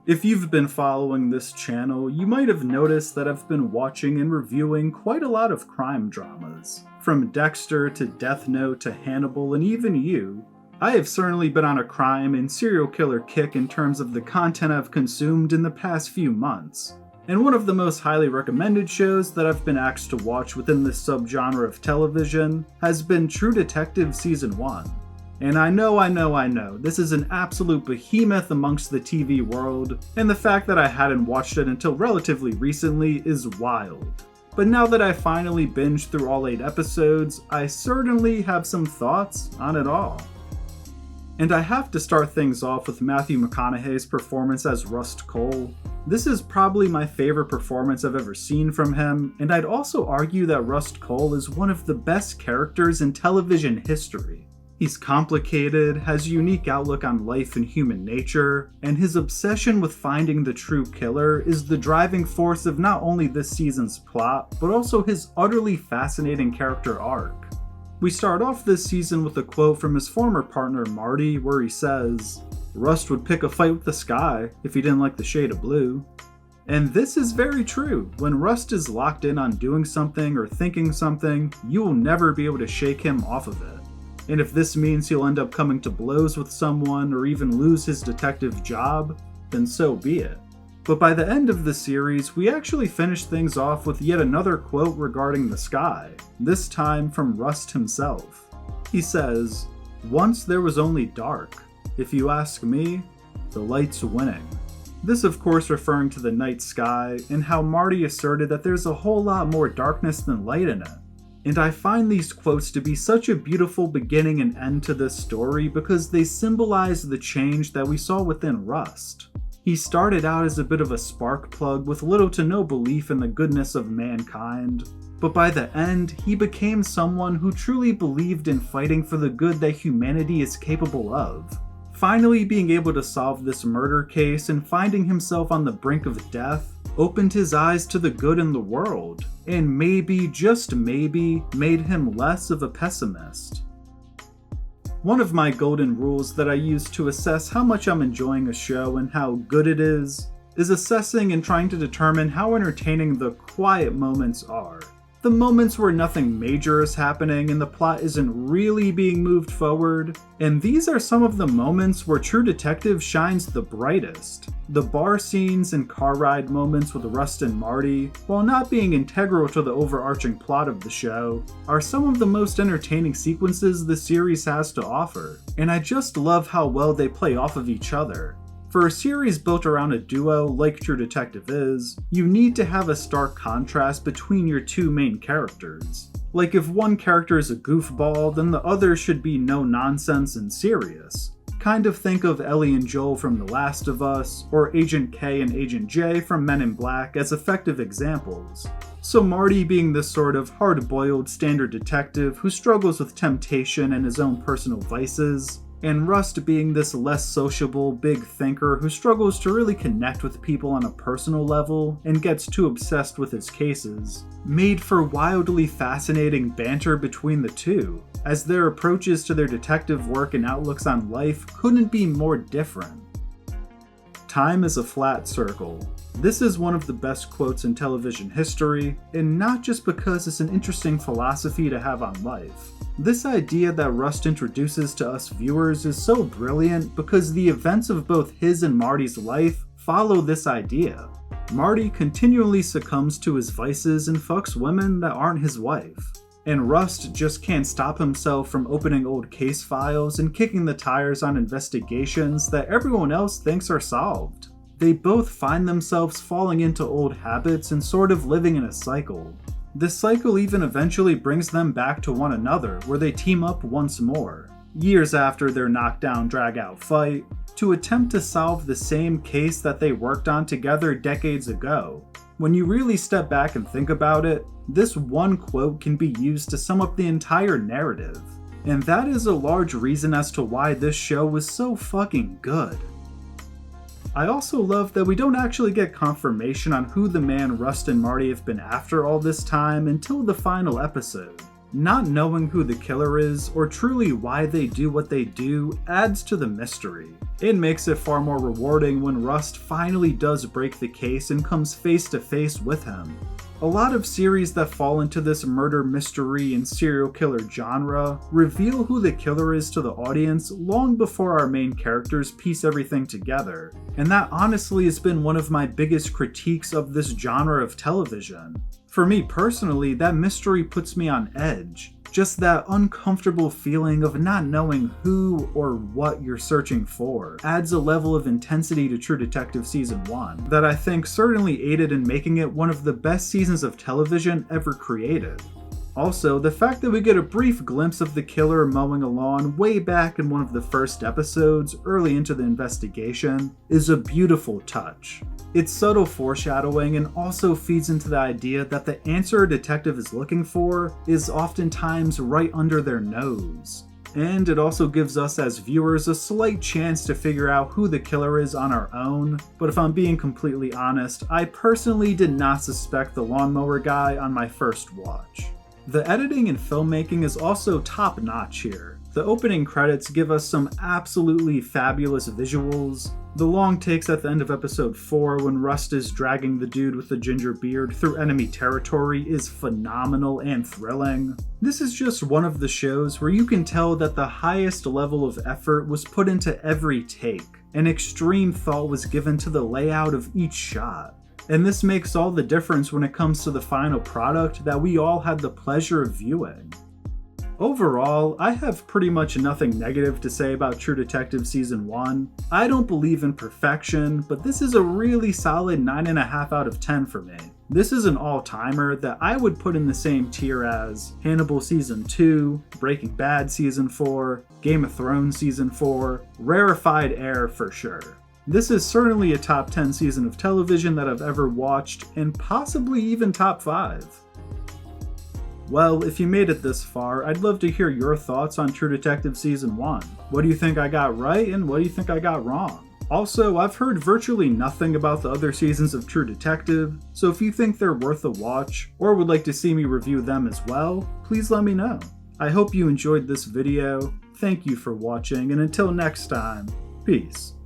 If you've been following this channel, you might have noticed that I've been watching and reviewing quite a lot of crime dramas. From Dexter to Death Note to Hannibal and even You, I have certainly been on a crime and serial killer kick in terms of the content I've consumed in the past few months. And one of the most highly recommended shows that I've been asked to watch within this subgenre of television has been True Detective Season 1. And I know, this is an absolute behemoth amongst the TV world, and the fact that I hadn't watched it until relatively recently is wild. But now that I finally binged through all 8 episodes, I certainly have some thoughts on it all. And I have to start things off with Matthew McConaughey's performance as Rust Cohle. This is probably my favorite performance I've ever seen from him, and I'd also argue that Rust Cohle is one of the best characters in television history. He's complicated, has a unique outlook on life and human nature, and his obsession with finding the true killer is the driving force of not only this season's plot, but also his utterly fascinating character arc. We start off this season with a quote from his former partner Marty, where he says, "Rust would pick a fight with the sky if he didn't like the shade of blue." And this is very true. When Rust is locked in on doing something or thinking something, you will never be able to shake him off of it. And if this means he'll end up coming to blows with someone or even lose his detective job, then so be it. But by the end of the series, we actually finish things off with yet another quote regarding the sky, this time from Rust himself. He says, "Once there was only dark. If you ask me, the light's winning." This of course referring to the night sky and how Marty asserted that there's a whole lot more darkness than light in it. And I find these quotes to be such a beautiful beginning and end to this story because they symbolize the change that we saw within Rust. He started out as a bit of a spark plug with little to no belief in the goodness of mankind, but by the end, he became someone who truly believed in fighting for the good that humanity is capable of. Finally being able to solve this murder case and finding himself on the brink of death opened his eyes to the good in the world, and maybe, just maybe, made him less of a pessimist. One of my golden rules that I use to assess how much I'm enjoying a show and how good it is assessing and trying to determine how entertaining the quiet moments are. The moments where nothing major is happening and the plot isn't really being moved forward. And these are some of the moments where True Detective shines the brightest. The bar scenes and car ride moments with Rust and Marty, while not being integral to the overarching plot of the show, are some of the most entertaining sequences the series has to offer. And I just love how well they play off of each other. For a series built around a duo like True Detective is, you need to have a stark contrast between your two main characters. Like if one character is a goofball, then the other should be no nonsense and serious. Kind of think of Ellie and Joel from The Last of Us, or Agent K and Agent J from Men in Black as effective examples. So Marty being this sort of hard-boiled standard detective who struggles with temptation and his own personal vices, and Rust being this less sociable, big thinker who struggles to really connect with people on a personal level and gets too obsessed with his cases, made for wildly fascinating banter between the two, as their approaches to their detective work and outlooks on life couldn't be more different. Time is a flat circle. This is one of the best quotes in television history, and not just because it's an interesting philosophy to have on life. This idea that Rust introduces to us viewers is so brilliant because the events of both his and Marty's life follow this idea. Marty continually succumbs to his vices and fucks women that aren't his wife. And Rust just can't stop himself from opening old case files and kicking the tires on investigations that everyone else thinks are solved. They both find themselves falling into old habits and sort of living in a cycle. This cycle even eventually brings them back to one another, where they team up once more, years after their knockdown drag-out fight, to attempt to solve the same case that they worked on together decades ago. When you really step back and think about it, this one quote can be used to sum up the entire narrative. And that is a large reason as to why this show was so fucking good. I also love that we don't actually get confirmation on who the man Rust and Marty have been after all this time until the final episode. Not knowing who the killer is, or truly why they do what they do, adds to the mystery. It makes it far more rewarding when Rust finally does break the case and comes face to face with him. A lot of series that fall into this murder mystery and serial killer genre reveal who the killer is to the audience long before our main characters piece everything together, and that honestly has been one of my biggest critiques of this genre of television. For me personally, that mystery puts me on edge. Just that uncomfortable feeling of not knowing who or what you're searching for adds a level of intensity to True Detective Season 1 that I think certainly aided in making it one of the best seasons of television ever created. Also, the fact that we get a brief glimpse of the killer mowing a lawn way back in one of the first episodes early into the investigation is a beautiful touch. It's subtle foreshadowing and also feeds into the idea that the answer a detective is looking for is oftentimes right under their nose. And it also gives us as viewers a slight chance to figure out who the killer is on our own, but if I'm being completely honest, I personally did not suspect the lawnmower guy on my first watch. The editing and filmmaking is also top notch here. The opening credits give us some absolutely fabulous visuals. The long takes at the end of episode 4 when Rust is dragging the dude with the ginger beard through enemy territory is phenomenal and thrilling. This is just one of the shows where you can tell that the highest level of effort was put into every take, and extreme thought was given to the layout of each shot. And this makes all the difference when it comes to the final product that we all had the pleasure of viewing. Overall, I have pretty much nothing negative to say about True Detective Season 1. I don't believe in perfection, but this is a really solid 9.5 out of 10 for me. This is an all-timer that I would put in the same tier as Hannibal Season 2, Breaking Bad Season 4, Game of Thrones Season 4, Rarefied Air for sure. This is certainly a top 10 season of television that I've ever watched, and possibly even top 5. Well, if you made it this far, I'd love to hear your thoughts on True Detective Season 1. What do you think I got right, and what do you think I got wrong? Also, I've heard virtually nothing about the other seasons of True Detective, so if you think they're worth a watch, or would like to see me review them as well, please let me know. I hope you enjoyed this video, thank you for watching, and until next time, peace.